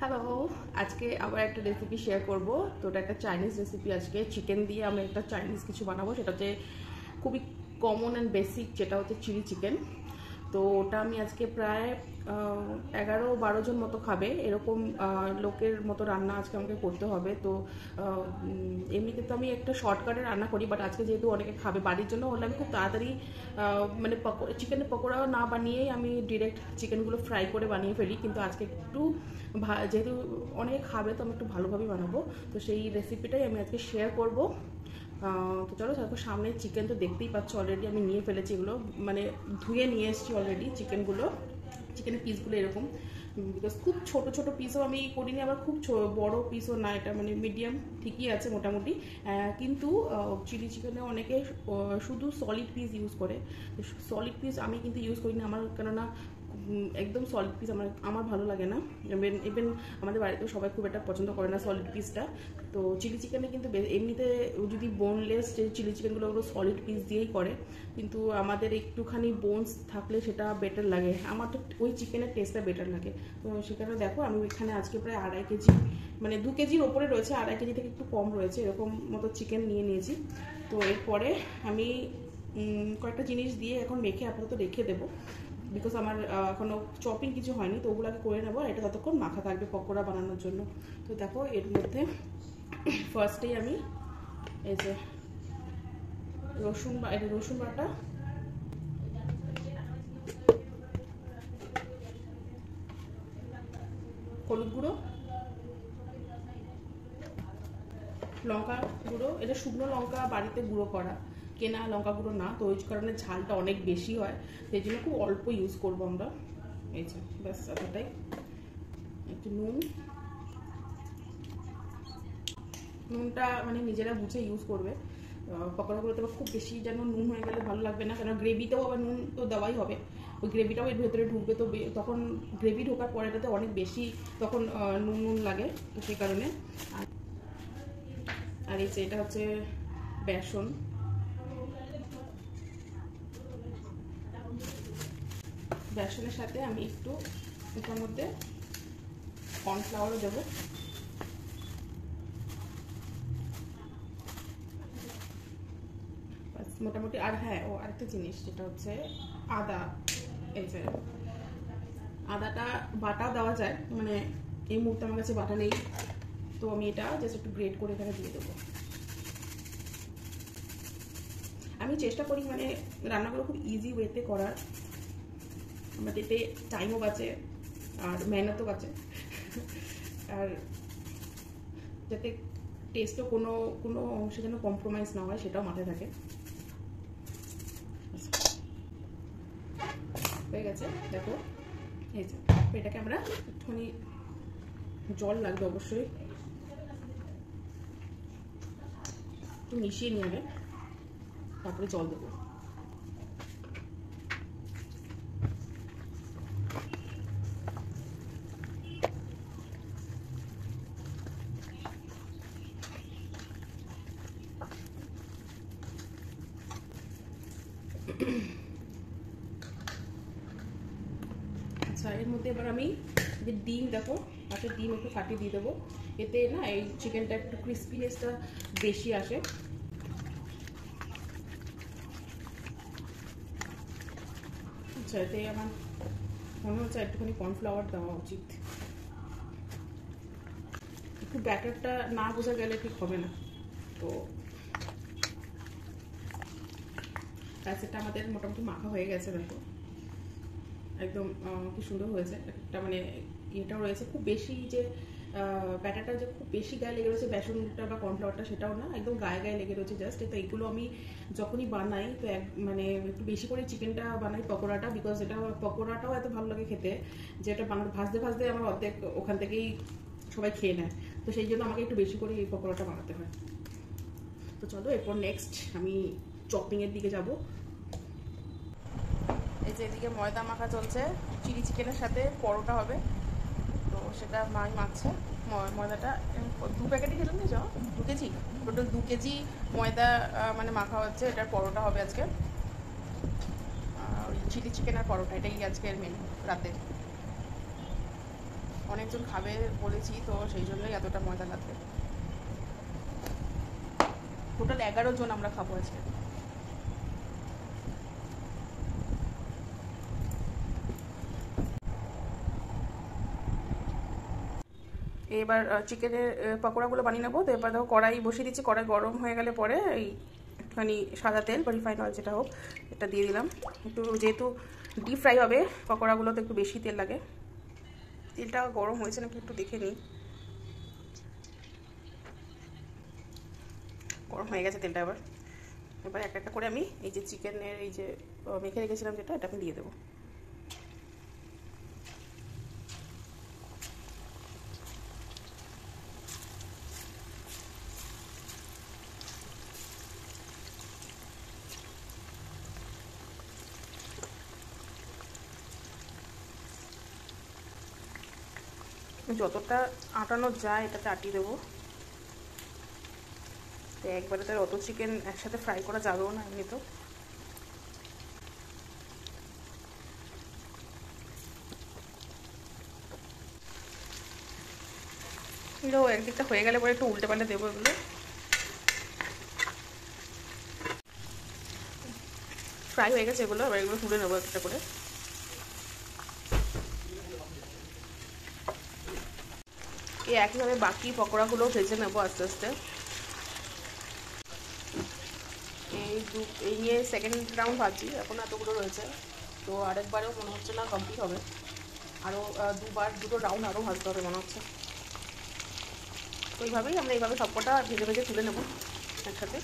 Hello, আজকে আবার একটা রেসিপি শেয়ার করব। তো এটা একটা চাইনিজ রেসিপি। আজকে চিকেন দিয়ে আমি একটা চাইনিজ কিছু বানাবো। সেটা হচ্ছে খুবই কমন অ্যান্ড বেসিক, যেটা হচ্ছে চিলি চিকেন। তো ওটা আমি আজকে প্রায় 11-12 জন মতো খাবে এরকম লোকের মতো রান্না আজকে আমাকে করতে হবে। তো এমনিতে তো আমি একটা শর্টকাটে রান্না করি, বাট আজকে যেহেতু অনেকে খাবে বাড়ির জন্য হলে আমি খুব তাড়াতাড়ি মানে চিকেনের পকোড়াও না বানিয়েই আমি ডিরেক্ট চিকেনগুলো ফ্রাই করে বানিয়ে ফেলি। কিন্তু আজকে একটু যেহেতু অনেকে খাবে তো আমি একটু ভালোভাবেই বানাবো। তো সেই রেসিপিটাই আমি আজকে শেয়ার করব। তো চলো, তারপর সামনে চিকেন তো দেখতেই পাচ্ছ, অলরেডি আমি নিয়ে ফেলেছি। এগুলো মানে ধুয়ে নিয়ে এসেছি অলরেডি চিকেনের পিসগুলো এরকম, বিকজ খুব ছোট ছোট পিসও আমি করিনি, আবার খুব বড় পিসও না, এটা মানে মিডিয়াম ঠিকই আছে মোটামুটি। কিন্তু চিলি চিকেনে অনেকে শুধু সলিড পিস ইউজ করে। সলিড পিস আমি কিন্তু ইউজ করিনি, আমার কেননা একদম সলিড পিস আমার ভালো লাগে না। ইভেন আমাদের বাড়িতেও সবাই খুব একটা পছন্দ করে না সলিড পিসটা। তো চিলি চিকেনে কিন্তু এমনিতে যদি বোনলেস যে চিলি চিকেনগুলো ওগুলো সলিড পিস দিয়েই করে, কিন্তু আমাদের একটুখানি বোনস থাকলে সেটা বেটার লাগে। আমার তো ওই চিকেনের টেস্টটা বেটার লাগে। তো সেখানে দেখো আমি এখানে আজকে প্রায় 2.5 কেজি, মানে 2 কেজির ওপরে রয়েছে, 2.5 কেজি থেকে একটু কম রয়েছে, এরকম মতো চিকেন নিয়ে নিয়েছি। তো এরপরে আমি কয়েকটা জিনিস দিয়ে এখন মেখে আপাতত রেখে দেবো, বিকজ আমার এখনো চপিং কিছু হয়নি। তো ওগুলোকে করে নেবো, আর এটা ততক্ষণ মাখা থাকবে পকোড়া বানানোর জন্য। তো দেখো এর মধ্যে ফার্স্টেই আমি এই যে রসুন বাটা, হলুদ গুঁড়ো, লঙ্কা গুঁড়ো, এটা শুকনো লঙ্কা বাড়িতে গুঁড়ো করা, কেনা লঙ্কা গুঁড়ো না। তো ওই কারণে ঝালটা অনেক বেশি হয়, সেই জন্য খুব অল্প ইউজ করবো আমরা। এই যে ব্যাস এতটাই। একটু নুনটা মানে নিজেরা বুঝে ইউজ করবে। পকোড়াগুলোতে খুব বেশি যেন নুন হয়ে গেলে ভালো লাগবে না, কারণ গ্রেভিতেও আবার নুন তো দেওয়াই হবে। ওই গ্রেভিটাও এর ভেতরে ঢুকবে, তো তখন গ্রেভি ঢোকার পরে এটাতে অনেক বেশি তখন নুন লাগে। তো সেই কারণে আর এই যে এটা হচ্ছে বেসন, বেসনের সাথে আমি একটু এটার মধ্যে কর্নফ্লাওয়ারও দেবো। মোটামুটি। আর হ্যাঁ, ও আরেকটা জিনিস যেটা হচ্ছে আদা। এই যে আদাটা বাটা দেওয়া যায়, মানে এই মুহূর্তে আমার কাছে বাটা নেই, তো আমি এটা জাস্ট একটু গ্রেট করে এখানে দিয়ে দেবো। আমি চেষ্টা করি মানে রান্নাগুলো খুব ইজি ওয়েতে করার, আমার এতে টাইমও বাঁচে আর মেহনতও বাঁচে, আর যাতে টেস্টও কোনো অংশে যেন কম্প্রোমাইজ না হয় সেটাও মাথায় থাকে। হয়ে গেছে দেখো, এই যে এটাকে আমরা একটুখানি জল লাগবে অবশ্যই, একটু মিশিয়ে নিয়ে হবে, তারপরে জল দেবো। আচ্ছা, এর মধ্যে এবার আমি যে ডিম, দেখো একটা ডিম একটু ফাটিয়ে দিয়ে দেবো, এতে না এই চিকেনটা একটু ক্রিস্পিনেসটা বেশি আসে। আচ্ছা, এতে আমার মনে হচ্ছে একটুখানি কর্নফ্লাওয়ার দেওয়া উচিত, একটু ব্যাটারটা না বোঝা গেলে ঠিক হবে না। তো এটা আমাদের মোটামুটি মাখা হয়ে গেছে, দেখো একদম কি সুন্দর হয়েছে। একটা মানে ইয়েটাও রয়েছে, খুব বেশি যে ব্যাটারটা যে খুব বেশি গায়ে লেগে রয়েছে বেসনটা বা কর্নফ্লাওয়ারটা, সেটাও না, একদম গায়ে গায়ে লেগে রয়েছে জাস্ট। তো এইগুলো আমি যখনই বানাই তো মানে একটু বেশি করে চিকেনটা বানাই পকোড়াটা, বিকজ এটা পকোড়াটাও এত ভালো লাগে খেতে, যেটা ভাজতে ভাজতে আমার অর্ধেক ওখান থেকেই সবাই খেয়ে নেয়। তো সেই জন্য আমাকে একটু বেশি করে এই পকোড়াটা বানাতে হয়। তো চলো এরপর নেক্সট আমি চপিংয়ের দিকে যাব। এই যে এদিকে ময়দা মাখা চলছে, চিলি চিকেনের সাথে পরোটা হবে, তো সেটা মাই মাখছে। ময়দাটা 2 প্যাকেটই খেলাম নিয়ে যাও, 2 কেজি, টোটাল 2 কেজি ময়দা মানে মাখা হচ্ছে। এটার পরোটা হবে আজকে, চিলি চিকেন আর পরোটা, এটাই আজকের মেনু রাতে। অনেকজন খাবে বলেছি, তো সেই জন্যই এতটা মজা লাগবে। টোটাল 11 জন আমরা খাবো আজকে। এবার চিকেনের পকোড়াগুলো বানিয়ে নেবো। তো এবার দেখো কড়াই বসিয়ে দিচ্ছি, কড়াই গরম হয়ে গেলে পরে এই একটুখানি সাদা তেল বা রিফাইন অয়েল যেটা হোক এটা দিয়ে দিলাম। একটু যেহেতু ডিপ ফ্রাই হবে পকোড়াগুলো, তো একটু বেশি তেল লাগে। তেলটা গরম হয়েছে নাকি একটু দেখে নিই। গরম হয়ে গেছে তেলটা। এবার একটা একটা করে আমি এই যে চিকেনের এই যে মেখে রেখেছিলাম যেটা, এটা আমি দিয়ে দেবো। যতটা আটানো যায় এটাতে আটিয়ে দেবো। তো একবারে তো অত চিকেন একসাথে ফ্রাই করা যাবেও না এমনি তো। এগুলো একদিকটা হয়ে গেলে পরে একটু উল্টে পাল্টে দেবো এগুলো। ফ্রাই হয়ে গেছে এগুলো, এবার এগুলো তুলে নেবো একটা করে। এই একইভাবে বাকি পকোড়াগুলো ভেজে নেবো আস্তে আস্তে। এই নিয়ে সেকেন্ড রাউন্ড ভাজছি, এখন এতগুলো রয়েছে, তো আরেকবারেও মনে হচ্ছে না কমপ্লিট হবে। আরও দুটো রাউন্ড আরও ভাজতে হবে মনে হচ্ছে। তো এইভাবেই আমরা এইভাবে সবকটা ভেজে ভেজে তুলে নেবো একসাথে।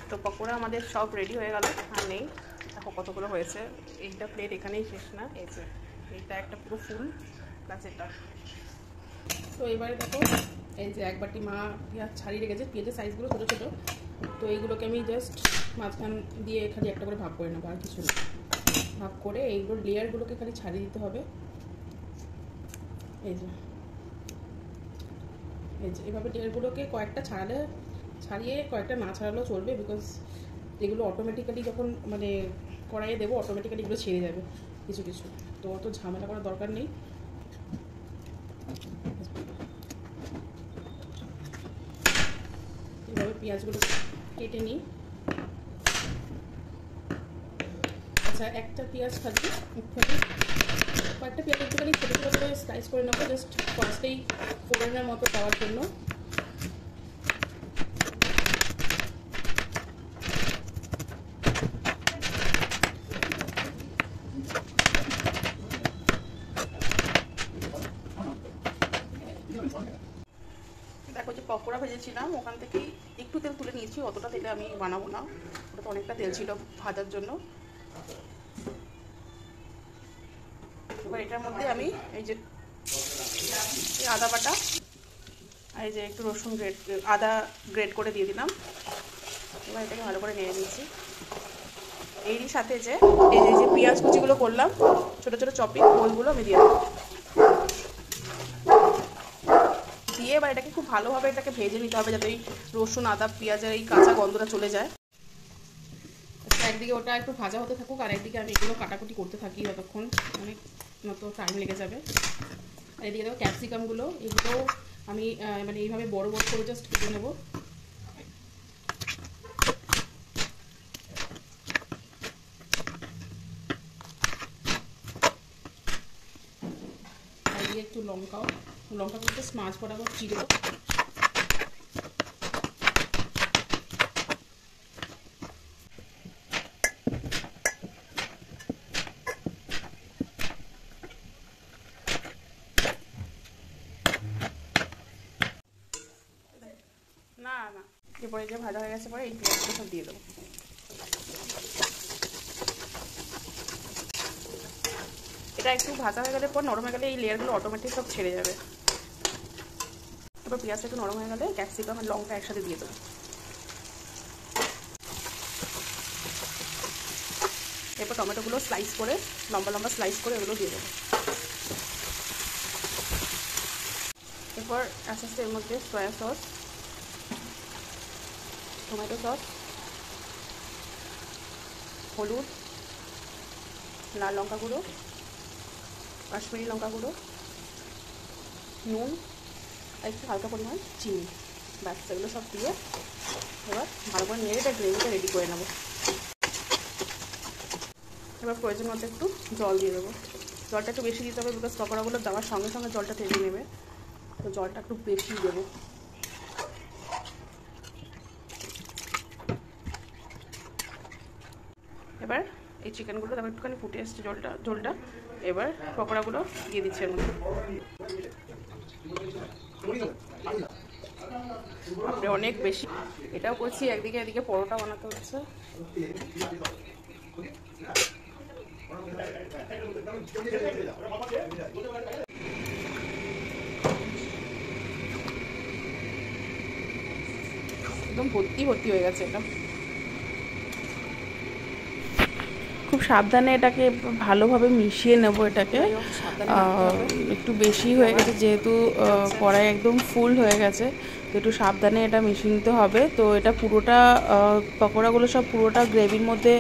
তো পকোড়া আমাদের সব রেডি হয়ে গেল, আর নেই। দেখো কতগুলো হয়েছে। এইটা প্লেট এখানেই শেষ না, এই যে এইটা একটা পুরো ফুল প্লাস এটা। তো এবারে দেখো এই যে এক বাটি মা পেঁয়াজ ছাড়িয়ে রেখেছে, পেঁয়াজের সাইজগুলো ছোটো ছোটো। তো এইগুলোকে আমি জাস্ট মাঝখান দিয়ে খালি একটা করে ভাগ করে নেবো, আর কিছু না। ভাগ করে এইগুলোর লেয়ারগুলোকে খালি ছাড়িয়ে দিতে হবে। এই যে এভাবে লেয়ারগুলোকে কয়েকটা ছাড়িয়ে কয়েকটা না ছাড়ালেও চলবে, বিকজ এগুলো অটোমেটিক্যালি যখন মানে কড়াইয়ে দেবো অটোমেটিক্যালি এগুলো ছেড়ে যাবে কিছু কিছু, তো অত ঝামেলা করার দরকার নেই। এভাবে পেঁয়াজগুলো কেটে নিই। আচ্ছা, একটা পেঁয়াজ খাচ্ছি কয়েকটা পেঁয়াজ একটুখানি ছোটো ছোটো করে স্লাইস করে নেবো, জাস্ট ফার্স্টেই ফোড়নের মতো পাওয়ার জন্য। দেখো যে পকোড়া ভেজেছিলাম ওখান থেকেই একটু তেল তুলে নিয়েছি, অতটা তেলে আমি বানাবো না, ওটা তো অনেকটা তেল ছিল ভাজার জন্য। এবার এটার মধ্যে আমি এই যে আদা বাটা আর এই যে একটু রসুন আদা গ্রেট করে দিয়ে দিলাম। এবার এটাকে ভালো করে নেড়ে নিয়েছি। এরই সাথে যে এই যে পেঁয়াজ কুচিগুলো করলাম ছোটো ছোটো চপিং, ওইগুলো আমি দিয়ে দেবো। দিয়ে এবার এটাকে খুব ভালোভাবে এটাকে ভেজে নিতে হবে, যাতে এই রসুন আদা পেঁয়াজের এই কাঁচা গন্ধটা চলে যায়। একদিকে ওটা একটু ভাজা হতে থাকুক, আর একদিকে আমি এগুলো কাটাকুটি করতে থাকি, যতক্ষণ অনেক মতো টাইম লেগে যাবে। আর এদিকে দেখো ক্যাপসিকামগুলো, এগুলো আমি মানে এইভাবে বড় বড় করে জাস্ট কেটে নেবো। আর এদিকে একটু লঙ্কাগুলো জাস্ট মাছ বরাবর চিড়ে দেবো। না না, এরপরে যে ভাজা হয়ে গেছে পরে এই পেঁয়াজগুলো সব দিয়ে দেবো। এটা একটু ভাজা হয়ে গেলে পর নরম হয়ে গেলে এই লেয়ারগুলো অটোমেটিক সব ছেড়ে যাবে। তারপর পেঁয়াজটা একটু নরম হয়ে গেলে ক্যাপসিকাম আর লঙ্কা একসাথে দিয়ে দেবো। এরপর টমেটোগুলো স্লাইস করে লম্বা লম্বা স্লাইস করে এগুলো দিয়ে দেবো। এরপর আস্তে আস্তে এর মধ্যে সয়া সস, টমেটো সস, হলুদ, লাল লঙ্কা গুঁড়ো, কাশ্মীরি লঙ্কা গুঁড়ো, নুন আর একটু হালকা পরিমাণ চিনি, ব্যাস এগুলো সব দিয়ে এবার ভালো করে নেড়ে এটা গ্রেভিটা রেডি করে নেবো। এবার প্রয়োজন মতো একটু জল দিয়ে দেবো। জলটা একটু বেশি দিতে হবে, বিকজ পকোড়াগুলো দেওয়ার সঙ্গে সঙ্গে জলটা টেনে নেবে, তো জলটা একটু বেশি দেবো। এবার এই চিকেনগুলো তারপর একটুখানি ফুটে এসছে ঝোলটা, এবার পকোড়াগুলো দিয়ে দিচ্ছি এর মধ্যে। আপনি অনেক বেশি এটাও করছি, একদিকে এদিকে পরোটা বানাতে হচ্ছে। একদম ভর্তি ভর্তি হয়ে গেছে এটা। খুব সাবধানে এটাকে ভালোভাবে মিশিয়ে নেব। এটাকে একটু বেশি হয়ে গেছে যেহেতু কড়াই একদম ফুল হয়ে গেছে, তো একটু সাবধানে এটা মিশিয়ে নিতে হবে। তো এটা পুরোটা পকোড়াগুলো সব পুরোটা গ্রেভির মধ্যে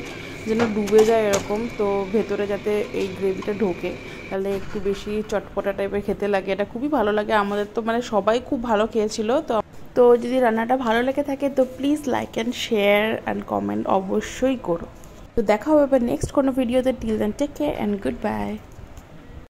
যেন ডুবে যায় এরকম, তো ভেতরে যাতে এই গ্রেভিটা ঢোকে, তাহলে একটু বেশি চটপটা টাইপের খেতে লাগে। এটা খুবই ভালো লাগে আমাদের, তো মানে সবাই খুব ভালো খেয়েছিল। তো যদি রান্নাটা ভালো লেগে থাকে তো please like and share and comment অবশ্যই করো। তো দেখা হবে এবার নেক্সট কোনো ভিডিওতে। Till then take care and good bye.